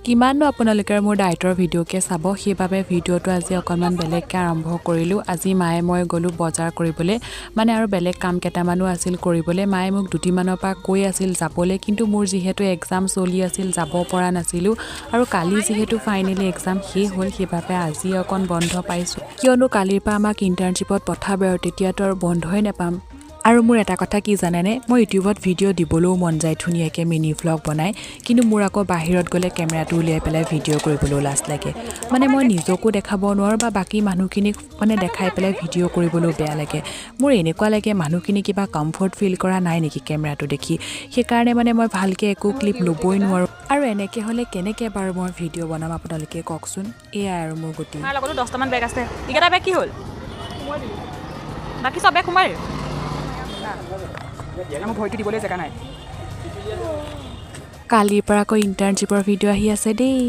কিমাননো আপোনালোকে মোৰ ডায়েটৰ ভিডিঅ'কে চাব সেইবাবে ভিডিঅ'টো আজি অকণমান বেলেগকৈ আৰম্ভ কৰিলোঁ আজি মায়ে মই গ'লোঁ বজাৰ কৰিবলৈ মানে আৰু বেলেগ কাম কেইটামানো আছিল কৰিবলৈ মায়ে মোক দুদিনমানৰ পৰা কৈ আছিল যাবলৈ কিন্তু মোৰ যিহেতু এক্সাম চলি আছিল যাব পৰা নাছিলোঁ আৰু কালি যিহেতু ফাইনেলি এক্সাম শেষ হ'ল সেইবাবে আজি অকণ বন্ধ পাইছোঁ কিয়নো কালিৰ পৰা আমাক ইণ্টাৰ্ণশ্বিপত পঠাব আৰু তেতিয়াতো আৰু বন্ধই নাপাম আৰু মোৰ এটা কথা কি জানেনে মই ইউটিউবত ভিডিঅ' দিবলৈও মন যায় ধুনীয়াকৈ মিনি ভ্লগ বনাই কিন্তু মোৰ আকৌ বাহিৰত গ'লে কেমেৰাটো উলিয়াই পেলাই ভিডিঅ' কৰিবলৈও লাজ লাগে মানে মই নিজকো দেখাব নোৱাৰোঁ বা বাকী মানুহখিনিক মানে দেখাই পেলাই ভিডিঅ' কৰিবলৈও বেয়া লাগে মোৰ এনেকুৱা লাগে মানুহখিনি কিবা কমফৰ্ট ফিল কৰা নাই নেকি কেমেৰাটো দেখি সেইকাৰণে মানে মই ভালকৈ একো ক্লিপ ল'বই নোৱাৰোঁ আৰু এনেকৈ হ'লে কেনেকৈ বাৰু মই ভিডিঅ' বনাম আপোনালোকে কওকচোন এয়াই আৰু মোৰ গতি আমাৰ লগতো 10টামান বেগ আছে এইকেইটা বেগ কি হ'ল বাকী চব বেগ সোমাই মোক ভৰিটো দিবলৈ জেগা নাই কালিৰ পৰা আকৌ ইণ্টাৰ্ণশ্বিপৰ ভিডিঅ' আহি আছে দেই